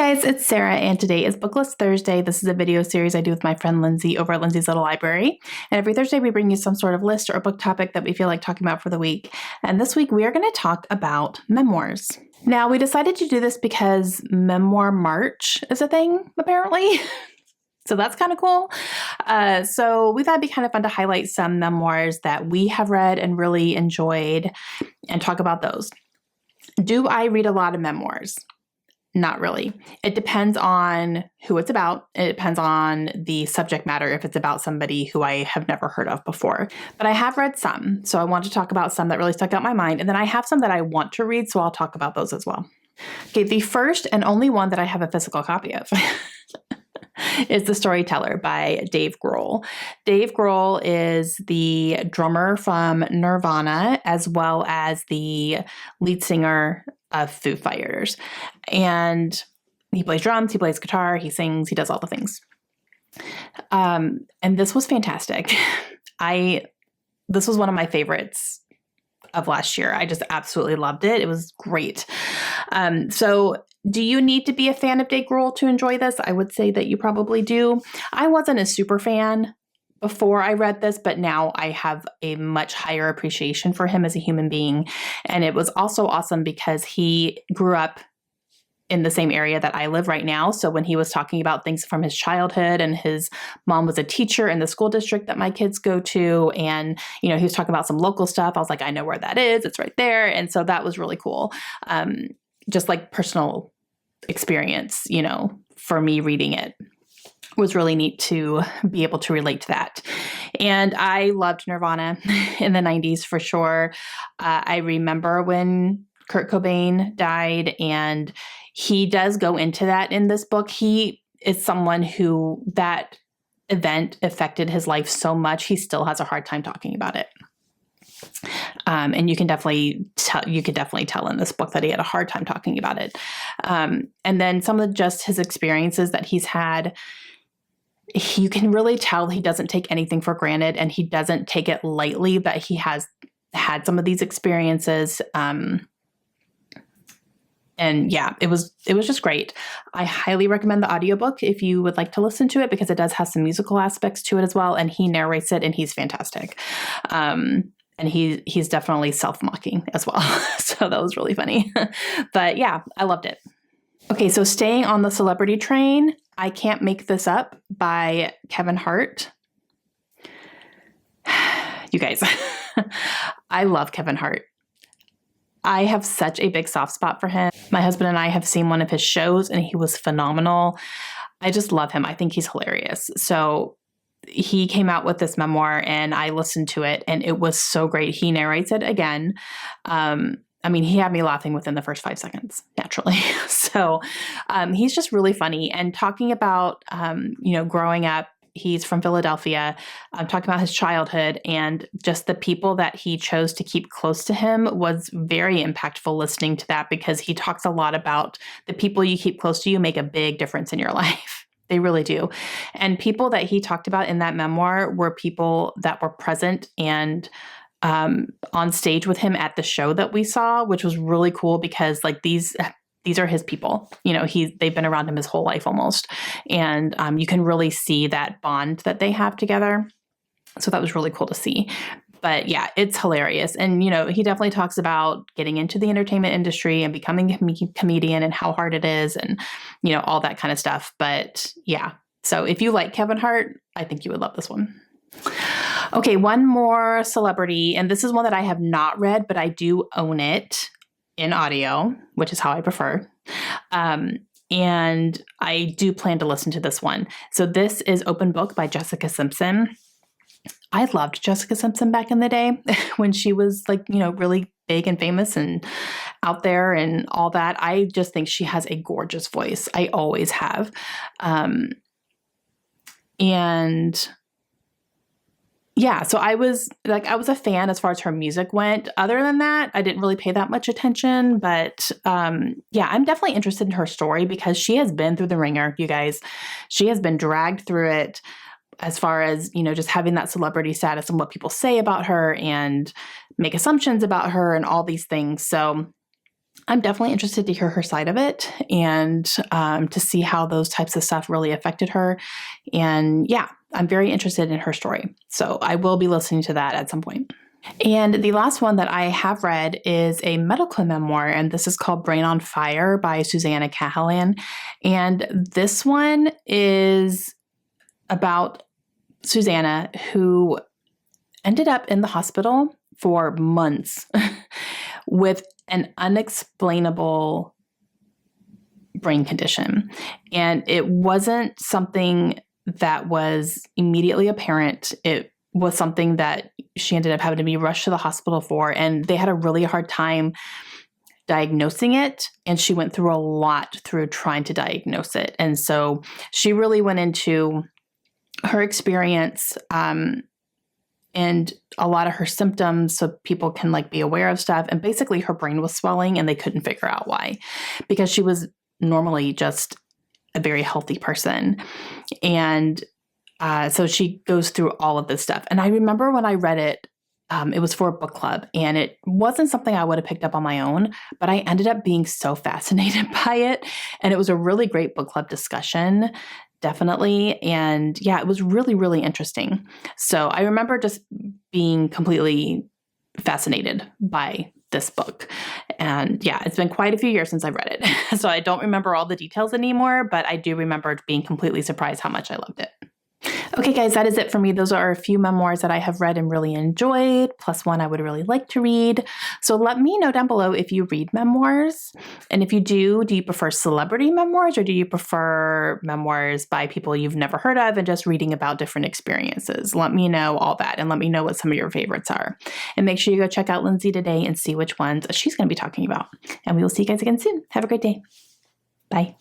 guys, it's Sarah, and today is BookList Thursday. This is a video series I do with my friend Lindsay over at Lindsay's Little Library. And every Thursday we bring you some sort of list or a book topic that we feel like talking about for the week. And this week we are going to talk about memoirs. Now, we decided to do this because Memoir March is a thing, apparently. So that's kind of cool. So we thought it'd be kind of fun to highlight some memoirs that we have read and really enjoyed and talk about those. Do I read a lot of memoirs? Not really. It depends on who it's about. It depends on the subject matter if it's about somebody who I have never heard of before. But I have read some, so I want to talk about some that really stuck out in my mind. And then I have some that I want to read, so I'll talk about those as well. Okay, the first and only one that I have a physical copy of is The Storyteller by Dave Grohl. Dave Grohl is the drummer from Nirvana, as well as the lead singer of Foo Fighters. And he plays drums, he plays guitar, he sings, he does all the things. And this was fantastic. This was one of my favorites of last year. I just absolutely loved it. It was great. So do you need to be a fan of Dave Grohl to enjoy this? I would say that you probably do. I wasn't a super fan before I read this, but now I have a much higher appreciation for him as a human being. And it was also awesome because he grew up in the same area that I live right now. So when he was talking about things from his childhood, and his mom was a teacher in the school district that my kids go to, and, he was talking about some local stuff, I was like, I know where that is. It's right there. And so that was really cool. Just like personal experience, for me reading it was really neat to be able to relate to that. And I loved Nirvana in the 90s for sure. I remember when Kurt Cobain died, and he does go into that in this book. He is someone who that event affected his life so much, he still has a hard time talking about it. And you can definitely tell in this book that he had a hard time talking about it. And then some of just his experiences that he's had, you can really tell he doesn't take anything for granted, and he doesn't take it lightly that he has had some of these experiences. And yeah, it was just great. I highly recommend the audiobook if you would like to listen to it, because it does have some musical aspects to it as well. And he narrates it, and he's fantastic. And he's definitely self-mocking as well. So that was really funny. But yeah, I loved it. Okay, so staying on the celebrity train, I Can't Make This Up by Kevin Hart. You guys, I love Kevin Hart. I have such a big soft spot for him. My husband and I have seen one of his shows, and he was phenomenal. I just love him. I think he's hilarious. So he came out with this memoir, and I listened to it, and it was so great. He narrates it again. He had me laughing within the first 5 seconds, naturally. So he's just really funny. And talking about, growing up, he's from Philadelphia, talking about his childhood, and just the people that he chose to keep close to him was very impactful listening to that, because he talks a lot about the people you keep close to you make a big difference in your life. They really do. And people that he talked about in that memoir were people that were present and on stage with him at the show that we saw, which was really cool, because like these are his people. They've been around him his whole life almost. And you can really see that bond that they have together. So that was really cool to see. But yeah, it's hilarious. And, he definitely talks about getting into the entertainment industry and becoming a comedian and how hard it is, and, all that kind of stuff. But yeah, so if you like Kevin Hart, I think you would love this one. Okay, one more celebrity. And this is one that I have not read, but I do own it in audio, which is how I prefer. And I do plan to listen to this one. So this is Open Book by Jessica Simpson. I loved Jessica Simpson back in the day when she was really big and famous and out there and all that. I just think she has a gorgeous voice. I always have. And yeah, so I was a fan as far as her music went. Other than that, I didn't really pay that much attention, but yeah, I'm definitely interested in her story, because she has been through the ringer, you guys. She has been dragged through it, as far as, just having that celebrity status and what people say about her and make assumptions about her and all these things. So I'm definitely interested to hear her side of it and to see how those types of stuff really affected her. And yeah, I'm very interested in her story. So I will be listening to that at some point. And the last one that I have read is a medical memoir, and this is called Brain on Fire by Susanna Catalan. And this one is about Susanna, who ended up in the hospital for months with an unexplainable brain condition. And it wasn't something that was immediately apparent. It was something that she ended up having to be rushed to the hospital for, and they had a really hard time diagnosing it. And she went through a lot through trying to diagnose it. And so she really went into her experience and a lot of her symptoms so people can like be aware of stuff. And basically her brain was swelling and they couldn't figure out why, because she was normally just a very healthy person. And so she goes through all of this stuff. And I remember when I read it, it was for a book club, and it wasn't something I would have picked up on my own, but I ended up being so fascinated by it. And it was a really great book club discussion, definitely. And yeah, it was really, really interesting. So I remember just being completely fascinated by this book. And yeah, it's been quite a few years since I've read it. So I don't remember all the details anymore, but I do remember being completely surprised how much I loved it. Okay, guys, that is it for me. Those are a few memoirs that I have read and really enjoyed, plus one I would really like to read. So let me know down below if you read memoirs. And if you do you prefer celebrity memoirs, or do you prefer memoirs by people you've never heard of and just reading about different experiences? Let me know all that, and let me know what some of your favorites are. And make sure you go check out Lindsay today and see which ones she's going to be talking about. And we will see you guys again soon. Have a great day. Bye.